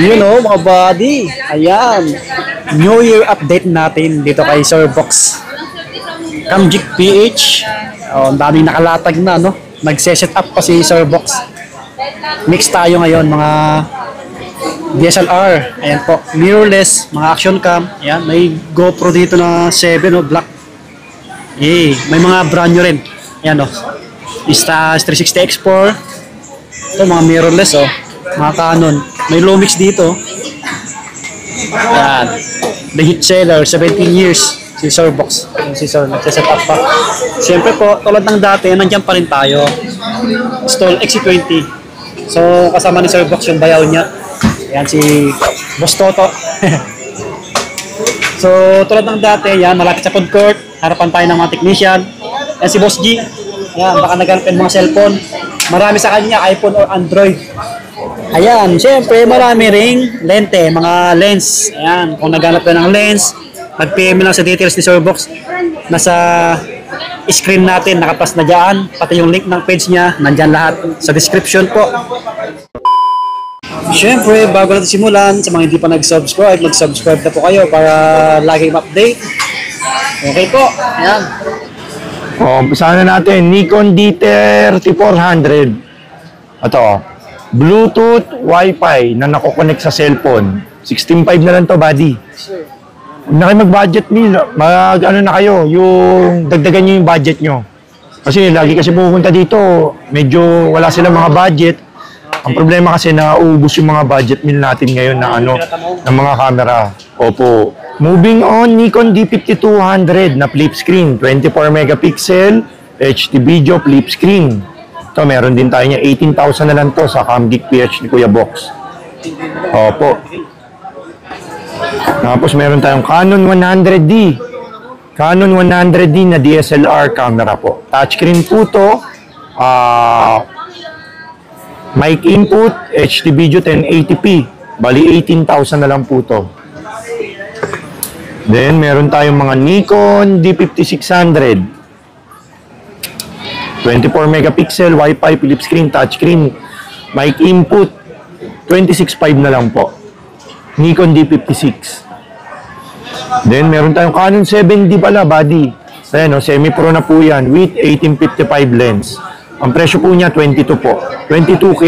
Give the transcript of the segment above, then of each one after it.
You know, mga buddy. Ayan. New Year update natin dito kay Sir Box. Camgic PH. Oh, ang daming nakalatag na, no? Nagse-set up pa si Sir Box. Mix tayo ngayon, mga DSLR. Ayan po. Mirrorless, mga action cam. Ayan, may GoPro dito na 7, no? Black. May mga brand new rin. Ayan, no? Insta360 X4. Ito, mga mirrorless, oh. Mga Canon. May Lumix dito. Ayan. The hit seller, 17 years. Si Sir Box. Si Sir, nagsiset up pa. Siyempre po, tulad ng dati, nandiyan pa rin tayo. Stall XC20. So, kasama ni Sir Box yung bayaw niya. Ayan, si Boss Toto. So, tulad ng dati, yan, malapit sa food court. Harapan tayo ng mga technician. Ayan, si Boss G. Ayan, baka naghanap ng mga cellphone. Marami sa kanya, iPhone or Android. Ayan, syempre marami ring lente, mga lens. Ayan, kung naghanap ka ng lens, mag-PM lang sa details ni Sir Box. Nasa screen natin, nakapas na dyan. Pati yung link ng page niya, nandyan lahat sa description po. Syempre, bago natin simulan, sa mga hindi pa nag-subscribe, mag-subscribe na po kayo para lagi ma-update. Okay po, ayan. Umpisahan na natin, Nikon D3400. Ito, Bluetooth, Wi-Fi na nakokonek sa cellphone. 16.5 na lang to, buddy. Huwag na kayo mag-budget meal. Ano na kayo, yung dagdagan nyo yung budget nyo. Kasi lagi kasi pupunta dito, medyo wala silang mga budget. Ang problema kasi nauubos yung mga budget meal natin ngayon na ano, ng mga camera. Opo. Moving on, Nikon D5200 na flip screen. 24 megapixel, HD video, flip screen. Ito, meron din tayo niya. 18,000 na lang to sa Camgic PH ni Kuya Box. Opo. Tapos meron tayong Canon 100D. Canon 100D na DSLR camera po. Touchscreen po to. Mic input, HD video 1080p. Bali 18,000 na lang po to. Then meron tayong mga Nikon D5600. 24 megapixel, Wi-Fi, flip screen, touchscreen, mic input, 26.5 na lang po. Nikon D56. Then, meron tayong Canon 7D pala, buddy. Ayan, no, semi-pro na po yan with 1855 lens. Ang presyo po niya, 22 po. 22K.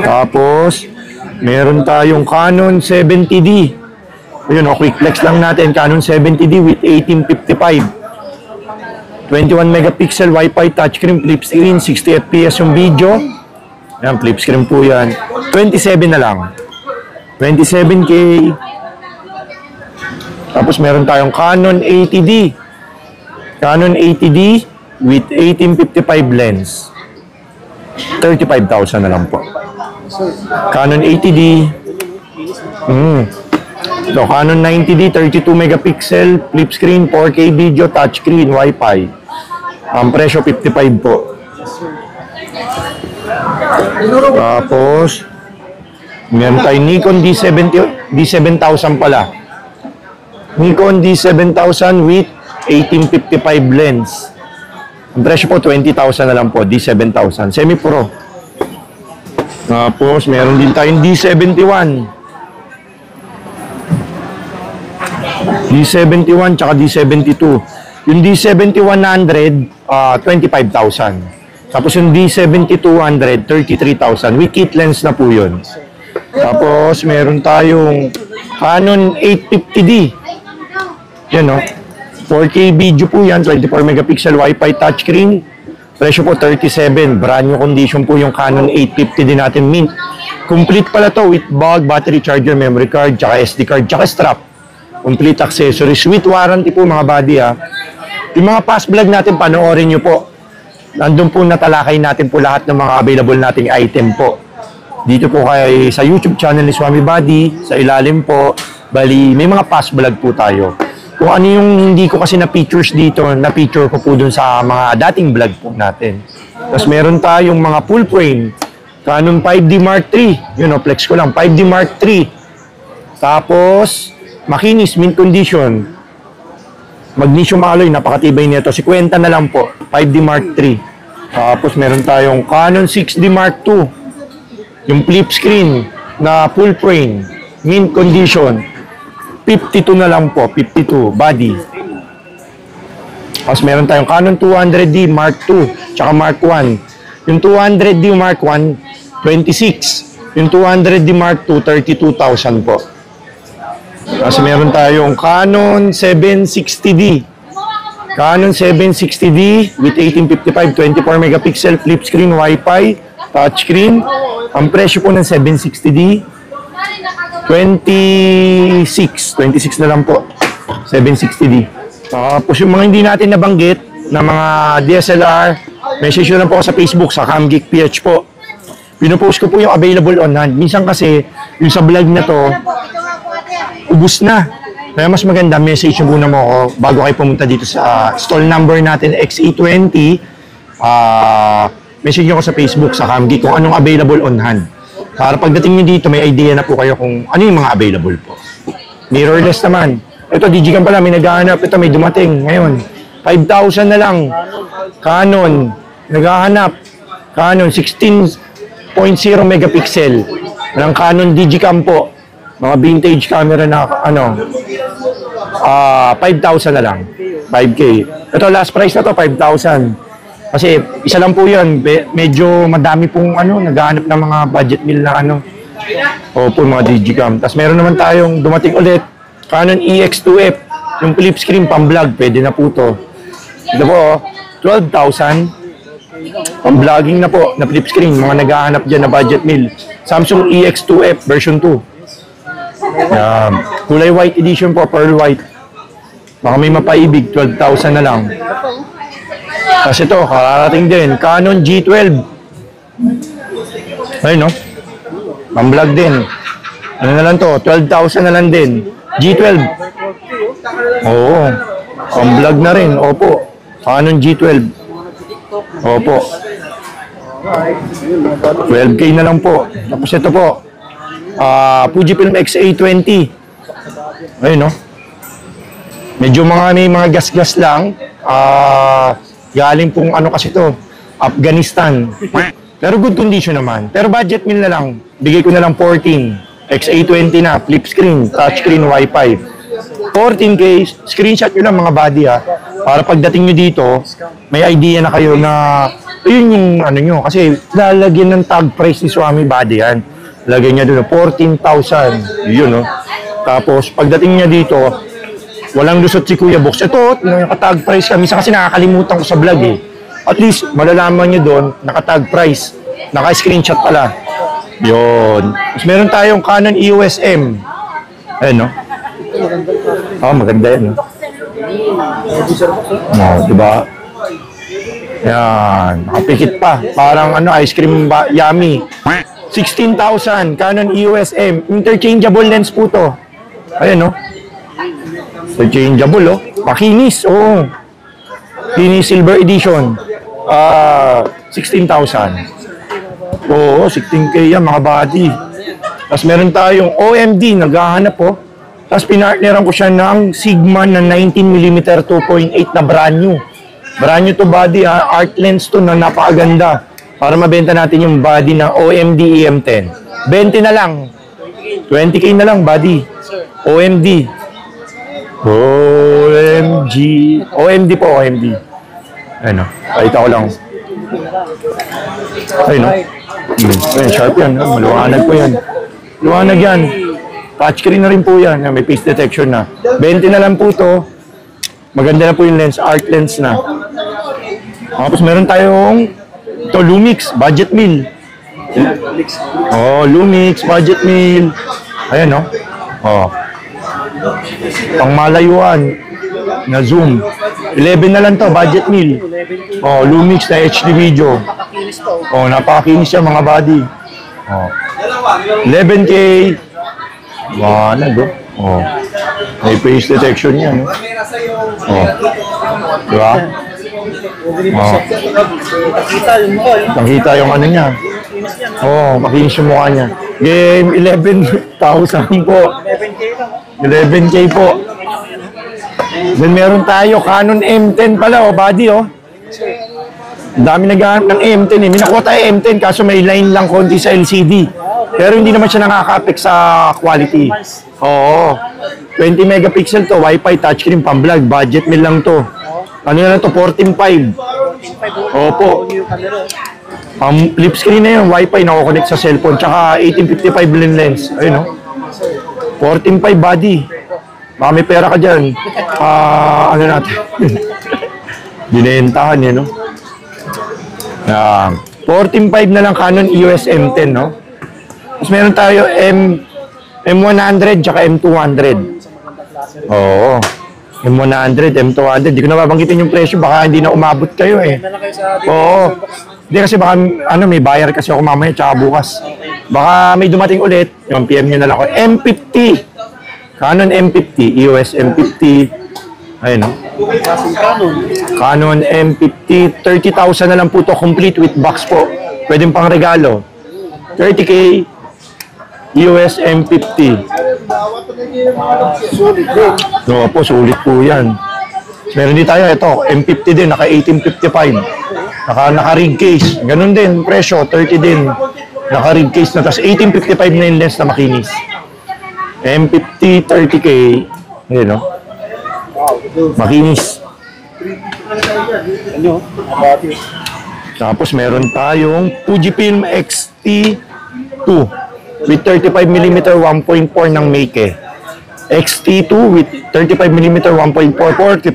Tapos, meron tayong Canon 70D. Ayun, quick flex lang natin. Canon 70D with 1855. 21 megapixel, Wi-Fi, touchscreen, flip screen, 60 fps yung video. Ayan, flip screen po yan. 27 na lang. 27K. Tapos meron tayong Canon 80D. Canon 80D with 1855 lens. 35,000 na lang po. Canon 80D. So, Canon 90D, 32 megapixel, flip screen, 4K video, touchscreen, Wi-Fi. Ang presyo, 55 po. Tapos, meron tayong Nikon D7000 pala. Nikon D7000 with 1855 lens. Ang presyo po, 20,000 na lang po, D7000. Semi-pro. Tapos, meron din tayong D71. D71 tsaka D72. Yung D7100, 25,000. Tapos yung D7200, 33,000. With kit lens na po yun. Tapos meron tayong Canon 850D. Yan, no? 4K video po yan. 24 megapixel Wi-Fi touchscreen. Presyo po 37. Brand new condition po yung Canon 850D natin mint. Complete pala to with bag, battery charger, memory card, tsaka SD card, tsaka strap. Complete accessories with warranty po mga buddy ha. Yung mga past vlog natin, panoorin nyo po. Nandun po natalakay natin po lahat ng mga available nating item po. Dito po sa YouTube channel ni Swami Buddy, sa ilalim po. Bali, may mga past vlog po tayo. Kung ano yung hindi ko kasi na-features dito, na-feature ko po dun sa mga dating vlog po natin. Tapos meron tayong mga full frame. Canon 5D Mark III. Yun o, flex ko lang. 5D Mark III. Tapos, makinis, mint condition. Magnesium alloy, napakatibay nito. 50 na lang po. 5D Mark III. Tapos meron tayong Canon 6D Mark II. Yung flip screen na full frame, mint condition. 52 na lang po, 52 body. Tapos meron tayong Canon 200D Mark II, tsaka Mark I. Yung 200D Mark I, 26. Yung 200D Mark II, 32,000 po. Tapos meron tayong Canon 760D. Canon 760D with 1855, 24 megapixel, flip screen, Wi-Fi, touchscreen. Ang presyo po ng 760D, 26 na lang po. 760D. Tapos yung mga hindi natin nabanggit na mga DSLR, message nyo lang po ako sa Facebook, sa CamGeek PH po. Pinupost ko po yung available on hand. Minsan kasi, yung sa vlog na to, ubus na. Kaya mas maganda, message nyo muna mo ako bago kayo pumunta dito sa stall number natin, XE20. Message nyo ako sa Facebook, sa CamGeek, kung anong available on hand. Para pagdating nyo dito, may idea na po kayo kung ano yung mga available po. Mirrorless naman. Ito, Digicam pala, may naghahanap. Ito, may dumating ngayon. 5,000 na lang. Canon, naghahanap. Canon, 16.0 megapixel. Walang Canon Digicam po. Mga vintage camera na, 5,000 na lang. 5K. Ito, last price na to, 5,000. Kasi, isa lang po yun. Medyo madami pong, naghahanap ng mga budget meal na, Opo, mga Digicam. Tapos, meron naman tayong dumating ulit. Canon EX2F, yung flip screen pang-vlog, pwede na po to. Ito po, 12,000. Pang-vlogging na po, na flip screen, mga naghahanap dyan na budget meal. Samsung EX2F version 2. Kulay white edition po, pearl white. Baka may mapaibig, 12,000 na lang. Kasi ito, kararating din, Canon G12. Ayun, no? Pang-vlog din. Ano na lang to, 12,000 na lang din. G12. Oo. Ang vlog na rin. Opo. Canon G12. Opo. 12K na lang po. Tapos ito po. Fujifilm X-A20. Ayun, no? Medyo may mga gas-gas lang. Galing pong kasi to. Afghanistan. Pero good condition naman. Pero budget meal na lang. Bigay ko na lang 14. XA20 na, flip screen, touchscreen, Wi-Fi. 14K, screenshot nyo lang mga body para pagdating nyo dito, may idea na kayo na, yun yung nyo, kasi lalagyan ng tag price ni Swami body yan. Lagyan niya doon, 14,000, yun no. Tapos, pagdating niya dito, walang lusot si Kuya Box. Ito, naka-tag price kami, kasi nakakalimutan ko sa vlog At least, malalaman nyo doon, naka-tag price, naka-screenshot pala. Yun. Mas meron tayong Canon EOS M. Ayan, no? Maganda yan, no? Diba? Yan. Nakapikit pa. Parang ice cream yummy. 16,000. Canon EOS M. Interchangeable lens po to. Ayan, no? Interchangeable, oh. Makinis, oh. Kinis Silver Edition. 16,000. Oo, 16K yan, mga body. Tapos meron tayong OMD, naghahanap po. Tapos pinartneran ko siya ng Sigma na 19mm 2.8 na brand new. Brand new to body, art lens to na napakaganda. Para mabenta natin yung body ng OMD EM10. 20 na lang. 20K na lang, body. OMD. OMG. OMD po, OMD. Ayun, pakita ko lang. Ayun, no? Ayun, sharp yan. Maluwanag po yan. Luwanag yan. Touchscreen na rin po yan. May face detection na. 20 na lang po to. Maganda na po yung lens. Art lens na. Tapos meron tayong ito, Lumix. Budget meal. Lumix. Budget meal. Ayan, no? Pangmalayuan na zoom. 11 na lang to, budget meal. Lumix na HD video. Napakakinis yan mga body. 11K. Wanag, may face detection yan. Diba? Nakita yung ano niya. Makinis yung mukha niya. Game 11,000 po. 11K po. Then meron tayo Canon M10 pala, body, Ang dami naghahanap ng M10 eh. Minakuha tayo M10 kaso may line lang konti sa LCD. Pero hindi naman siya nakaka-affect sa quality. Oo. 20 megapixel to, Wi-Fi, touchscreen, pang-vlog. Budget meal lang to. Ano na lang to? 14.5. Opo. Flip screen na yun. Wi-Fi, nako-connect sa cellphone. Tsaka 1855 lens. Ayun no? 14.5 body. Baka may pera ka dyan. Ano natin? Binentahan yan, no? 14.5 na lang Canon EOS M10, no? Tapos meron tayo M100 tsaka M200. Oo. M100, M200. Di ko na babanggitin yung presyo. Baka hindi na umabot kayo eh. Oo. Hindi kasi baka may bayar kasi ako mamaya tsaka bukas. Baka may dumating ulit. Yung PM nyo na lang ako. M50. Canon M50. EOS M50. Ayun, no? Canon M50. 30,000 na lang po to. Complete with box po. Pwedeng pang regalo. 30K. EOS M50. Sulit din. No po, sulit po yan. Meron din tayo, ito, M50 din, naka 1855. Naka-rig case. Ganun din, presyo, 30 din. Naka-rig case na, tapos 1855 na yung lens na makinis. M50, 30K. Ayun, no? Makinis. Tapos meron tayong Fujifilm X-T2 with 35mm 1.4 ng Meike. X-T2 with 35mm 1.4, 45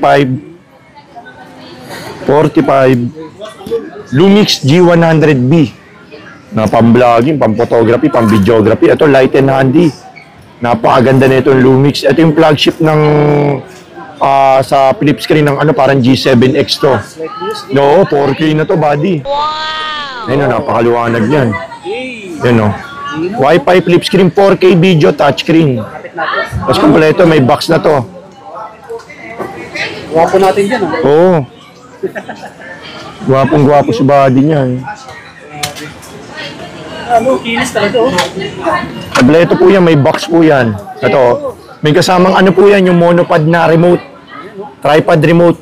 Lumix G100B na pang-vlogging, pang-photography, pang-videography. Ito, light and handy. Napakaganda na itong Lumix. Ito yung flagship ng sa flip screen ng parang G7X to. No, 4K na to, buddy. Ayun, napakaluwanag yan. Yan, no. Wi-Fi, flip screen, 4K video, touchscreen. Tapos kompleto, may box na to. Gwapo natin dyan, ah. Oo. Gwapong-gwapo si body niya. Kinis talaga, oh. Kompleto po yan, may box po yan. Ito, may kasamang po yan, yung monopod na remote. Tripod remote.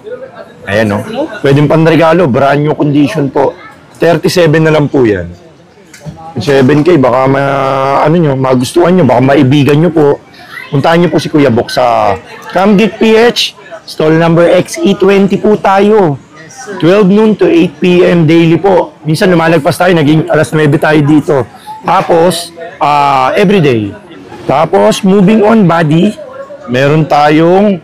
Ayan, no. Pwedeng panregalo, brand new condition po. 37 na lang po yan. 7K, baka magustuhan nyo, baka maibigan nyo po. Puntahan nyo po si Kuya Bok sa Camgeek PH, stall number XE20 po tayo. 12 noon to 8 PM daily po. Minsan lumalagpas tayo, naging alas 9 tayo dito. Tapos, everyday. Tapos, moving on, buddy, meron tayong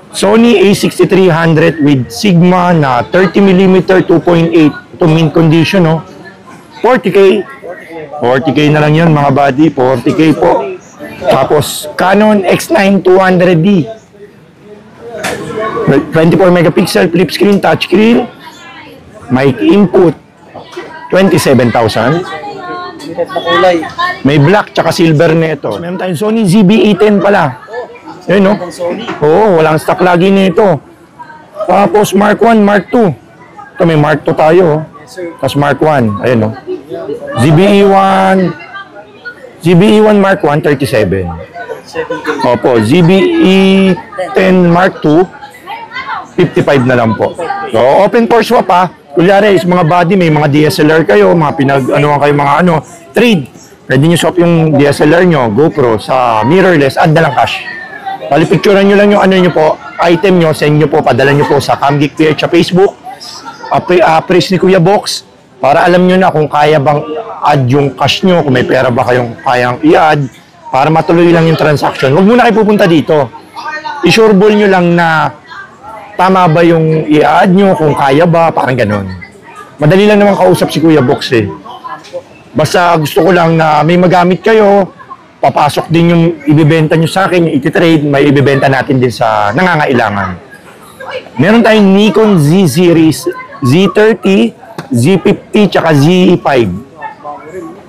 Sony A6300 with Sigma na 30mm 2.8. Ito mint condition, no? 40K. 40K na lang yan, mga buddy. 40K po. Tapos, Canon X9 200D. 24 megapixel, flip screen, touch screen. Mic input. 27,000. May black tsaka silver nito. Meron tayong Sony ZV-E10 pala. Yun, no? Oo, walang stock lagi nito. Tapos, Mark 1, Mark 2. Ito, may Mark 2 tayo. Tapos, Mark 1. Ayun, no? ZV-E1 Mark 1, 37. Opo, ZV-E10 Mark 2, 55 na lang po. So, open for swap ha. Kulyari, is mga body, may mga DSLR kayo, mga kayo mga trade. Pwede nyo swap yung DSLR nyo, GoPro, sa mirrorless, add na lang cash. Bali, picturean nyo lang yung nyo po, item nyo, send nyo po, padala nyo po sa Camgeek PH sa Facebook, praise ni Kuya Box, para alam nyo na kung kaya bang add yung cash nyo, kung may pera ba kayong kayang i-add, para matuloy lang yung transaction. Huwag muna kayo pupunta dito. I-sureball nyo lang na tama ba yung i-add nyo, kung kaya ba, parang ganon. Madali lang naman kausap si Kuya Box eh. Basta gusto ko lang na may magamit kayo, papasok din yung ibibenta nyo sa akin, yung iti-trade, may ibibenta natin din sa nangangailangan. Meron tayong Nikon Z series, Z30, Z50, tsaka Z5.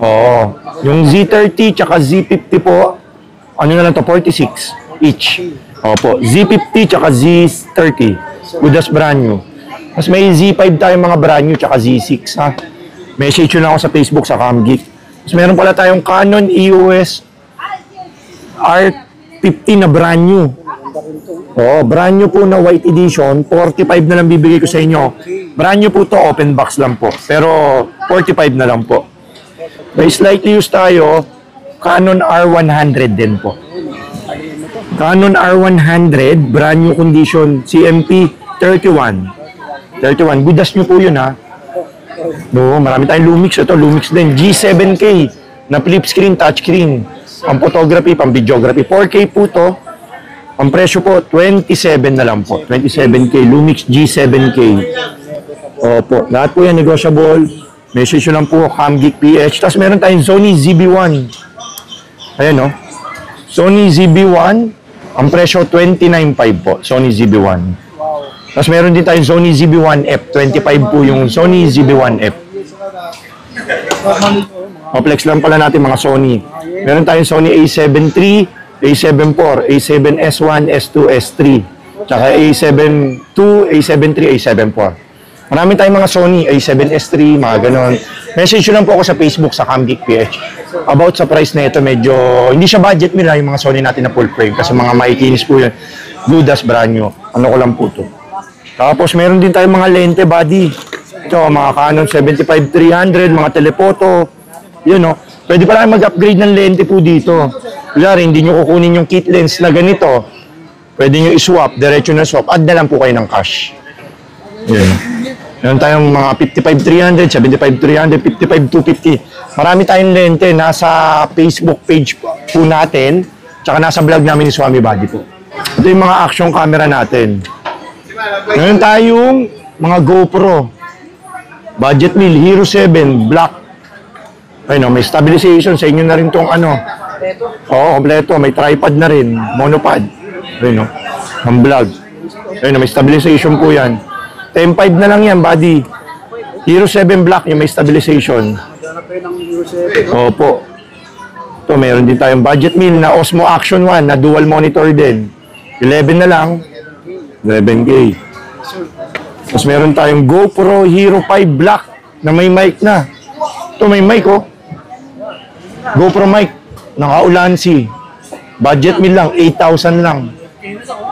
Oo. Yung Z30, tsaka Z50 po, ano na lang to, 46 each. Opo. Z50, tsaka Z30. Udas brand new. Mas may Z5 tayong mga brand new, tsaka Z6, ha? Message nyo lang ako sa Facebook, sa Camgeek. Mas meron pala tayong Canon EOS R50 na brand new. Oo, brand new po na white edition, 45 na lang bibigay ko sa inyo. Brand new po to, open box lang po. Pero 45 na lang po. May slightly used tayo, Canon R100 din po. Canon R100, brand new condition, CMP 31. 31, good as nyo po yun ha. No, marami tayong Lumix. Ito, Lumix din. G7K na flip screen, touch screen. Pang photography, pang videography. 4K po to. Ang presyo po, 27 na lang po. 27K. Lumix G7K. Opo. Lahat po yan negotiable. Message nyo lang po, Camgeek PH. Tapos meron tayong Sony ZB-1. Ayan no. Sony ZB-1. Ang presyo, 29.5 po. Sony ZB-1. Tapos meron din tayong Sony ZB-1F. 25 po yung Sony ZB-1F. Flex lang pala natin mga Sony. Meron tayong Sony A7 III, A7 IV, A7 S1, S2, S3, tsaka A7 II, A7 III, A7 IV. Marami tayong mga Sony, A7 S3, mga ganon. Message lang po ako sa Facebook sa Camgeek PH. About sa price na ito, medyo, hindi siya budget nila yung mga Sony natin na full frame kasi mga maikinis po yun. Good as brand new. Ano ko lang po ito. Tapos meron din tayong mga lente body. Ito, mga Canon 75-300, mga telephoto. Yun no. Pwede pa lang mag-upgrade ng lente po dito. Kunyari, hindi nyo kukunin yung kit lens na ganito. Pwede nyo i-swap, diretso na swap. Add na lang po kayo ng cash. Yun. Meron tayong mga 55-300, 75-300, 55-250. Marami tayong lente. Nasa Facebook page po natin. Tsaka nasa vlog namin ni Swami Buddy po. Ito yung mga action camera natin. Meron tayong mga GoPro. Budget meal, Hero 7, black. Ayun, may stabilization. Sa inyo na rin tong ano. Oo, kompleto. May tripod na rin. Monopod. Ayun, ang vlog. Ayun, may stabilization po yan. 10.5 na lang yan, buddy. Hero 7 black yung may stabilization. Opo. Ito, mayroon din tayong budget meal na Osmo Action 1 na dual monitor din. 11 na lang. 11K. Tapos meron tayong GoPro Hero 5 Black na may mic na. Ito may mic oh. GoPro mic. Naka-Ulanzi. Budget meal lang. 8,000 lang.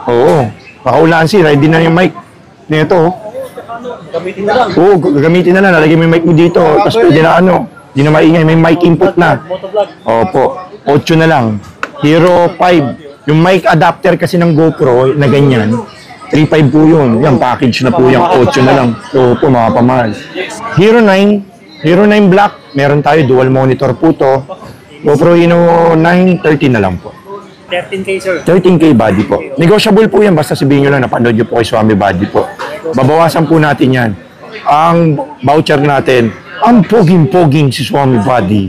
Oo. Naka-Ulanzi. Ready na yung mic. Nito oh. Gamitin na lang. Oo, gagamitin na lang. Lalagyan mo yung mic mo dito. Tapos pwede na ano. Hindi na maingay. May mic input na. Opo. 8 na lang. Hero 5. Yung mic adapter kasi ng GoPro na ganyan. 3.5 po yun. Yan, package na po yung 8 na lang. Opo, mga pamahal. Hero 9. Hero 9 Black. Meron tayo. Dual monitor po to. GoPro Hero 9, 13 na lang po. 13K, sir. 13K body po. Negotiable po yan. Basta sabihin nyo lang, napanood nyo po kay Swami Body po. Babawasan po natin yan. Ang voucher natin, ang poging-poging si Swami Body.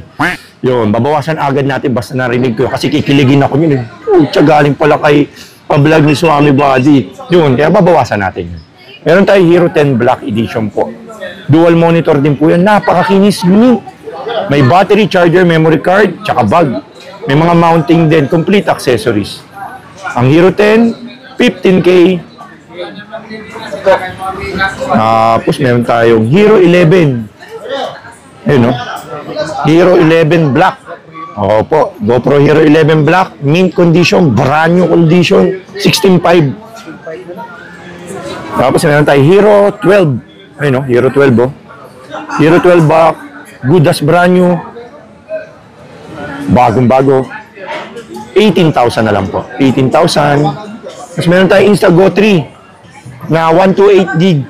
Yun, babawasan agad natin basta narinig ko. Kasi kikiligin ako yun. Tiya, galing pala kay pa-vlog ni Swami Body. Yun, kaya babawasan natin yun. Meron tayo Hero 10 Black Edition po. Dual monitor din po yan. Napakakinis. May battery, charger, memory card, tsaka bag. May mga mounting din, complete accessories. Ang Hero 10, 15K. Tapos meron tayong Hero 11. Ayun no? Hero 11 Black. Opo, GoPro Hero 11 Black, mint condition, brand new condition, 16.5. Tapos meron tayong Hero 12. Ayun no? Hero 12 oh. Hero 12 Black, good as brand new. Bagong-bago. 18,000 na lang po. 18,000. Tapos meron tayong Instago 3 na 128 gig.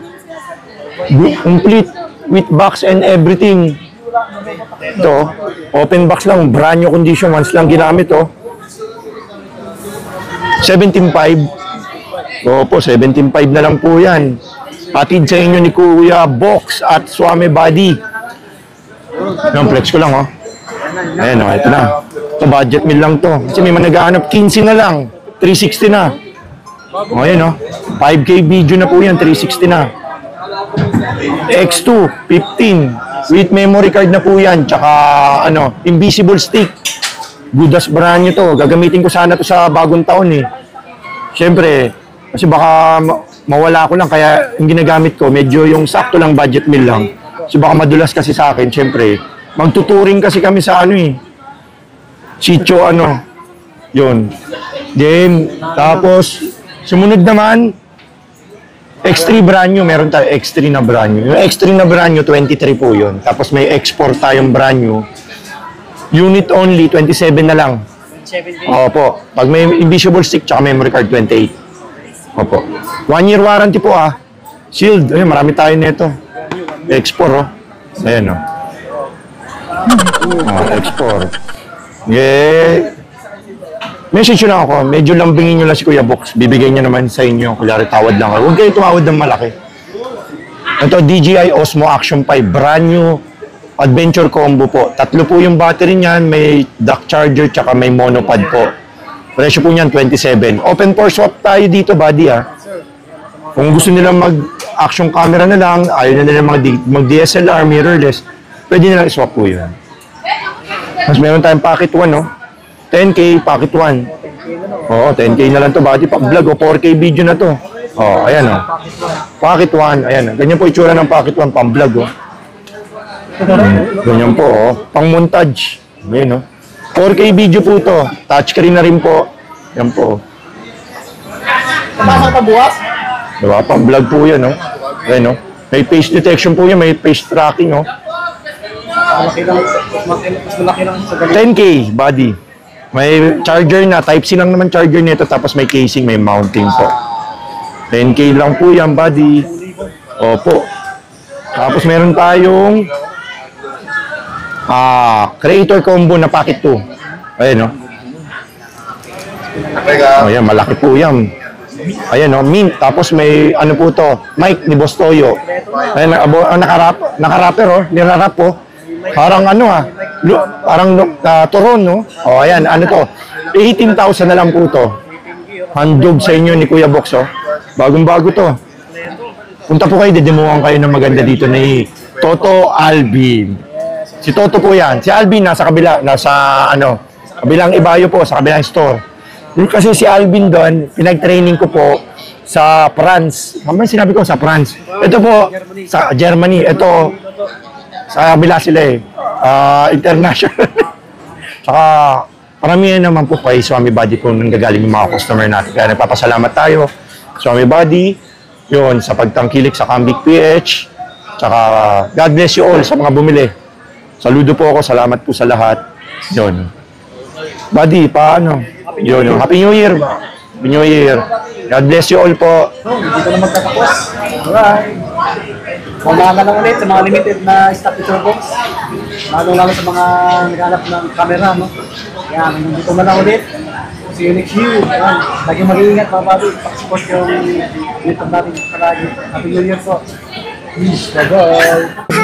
Complete with box and everything. Ito, open box lang. Brand new condition. Once lang ginamit oh. 17.5. Opo, 17.5 na lang po yan. Atid sa inyo ni Kuya Box at Swami Body. Yung flex ko lang oh. Ayan o, ito na. Ito, budget meal lang to. Kasi may mga nag-aanap, 15 na lang. 360 na. O, ayan o. 5K video na po yan, 360 na. X2, 15. With memory card na po yan. Tsaka, ano, invisible stick. Good as brand nyo to. Gagamitin ko sana to sa bagong taon eh. Siyempre, kasi baka mawala ko lang. Kaya yung ginagamit ko, medyo yung sakto lang budget meal lang. Kasi baka madulas kasi sa akin, siyempre. Magtuturing kasi kami sa ano eh. Sitio ano. Yun. Then, tapos, Sumunod naman, X3 brand new, meron tayo X3 na brand new. Yung X3 na brand new, 23 po yun. Tapos may X4 tayong brand new. Unit only, 27 na lang. 7 Opo. Pag may invisible stick, tsaka memory card, 28. Opo. 1 year warranty po Shield. Ayun, marami tayo nito. X4 Ayan X4. Yeah. Message nyo lang ako. Medyo lambingin nyo lang si Kuya Box. Bibigay niya naman sa inyo. Kulyari tawad lang. Huwag kayo tumawad ng malaki. Ito, DJI Osmo Action 5. Brand new adventure combo po. 3 po yung battery niyan. May dock charger tsaka may monopod po. Presyo po niyan, 27. Open for swap tayo dito, buddy Kung gusto nila mag-action camera na lang, ayaw na nila mag-DSLR, mirrorless, pwede nila i-swap po yun. Mas meron tayong pocket 1, 10K, pocket 1. Oo, 10K na lang to, buddy. Pag-vlog, 4K video na to. Ayan, Pocket 1, ayan. Ganyan po itsura ng pocket 1, pang-vlog, Ganyan po, pang-montage. Ayan, 4K video po to. Touchscreen na rin po. Yan po. Kapasok pa buwas? Diba? Pang-vlog po yan, Ayan, May face detection po yan, may face tracking, Malaki lang, mas malaki lang sa galit. 10K, buddy. May charger na, Type-C lang naman charger nito, tapos may casing, may mounting po. 10K lang po yan, buddy. Opo. Tapos meron tayong creator combo na pocket 2. Ayan, Ayan, malaki po yan. Ayan, mint. Tapos may, ano po to, mic ni Boss Toyo. Ayan, nakarapper, nirarap po. Parang parang turon, ayan, ano to, 18,000 na lang po to. Handog sa inyo ni Kuya Box, Bagong-bago to. Punta po kayo, didemuhan kayo ng maganda dito ni Toto Alvin. Si Toto po yan. Si Alvin nasa kabila, kabilang ibayo po, sa kabilang store. Kasi si Alvin doon, pinag-training ko po sa France. Mamaya sinabi ko sa France. Ito po, sa Germany. Ito, sa kabila sila international. Saka, paramihan naman po kay Swami Buddy po nang gagaling yung mga customer natin. Kaya nagpapasalamat tayo, Swami Buddy, yun, sa pagtangkilik sa Cambic PH. Saka, God bless you all sa mga bumili. Saludo po ako, salamat po sa lahat. Yun. Buddy, paano? Yun, Happy New Year. Happy New Year. God bless you all po. Dito na magtatapos. Alright. Mamahal na lang ulit sa mga limited na stock picture box. Lalo sa mga naghanap ng camera, Yan, dito na lang ulit. See you next year. Yan. Lagi mag-iingat, mga babi. Pakisupport yung YouTube natin palagi. Happy New Year po. Peace. Bye-bye.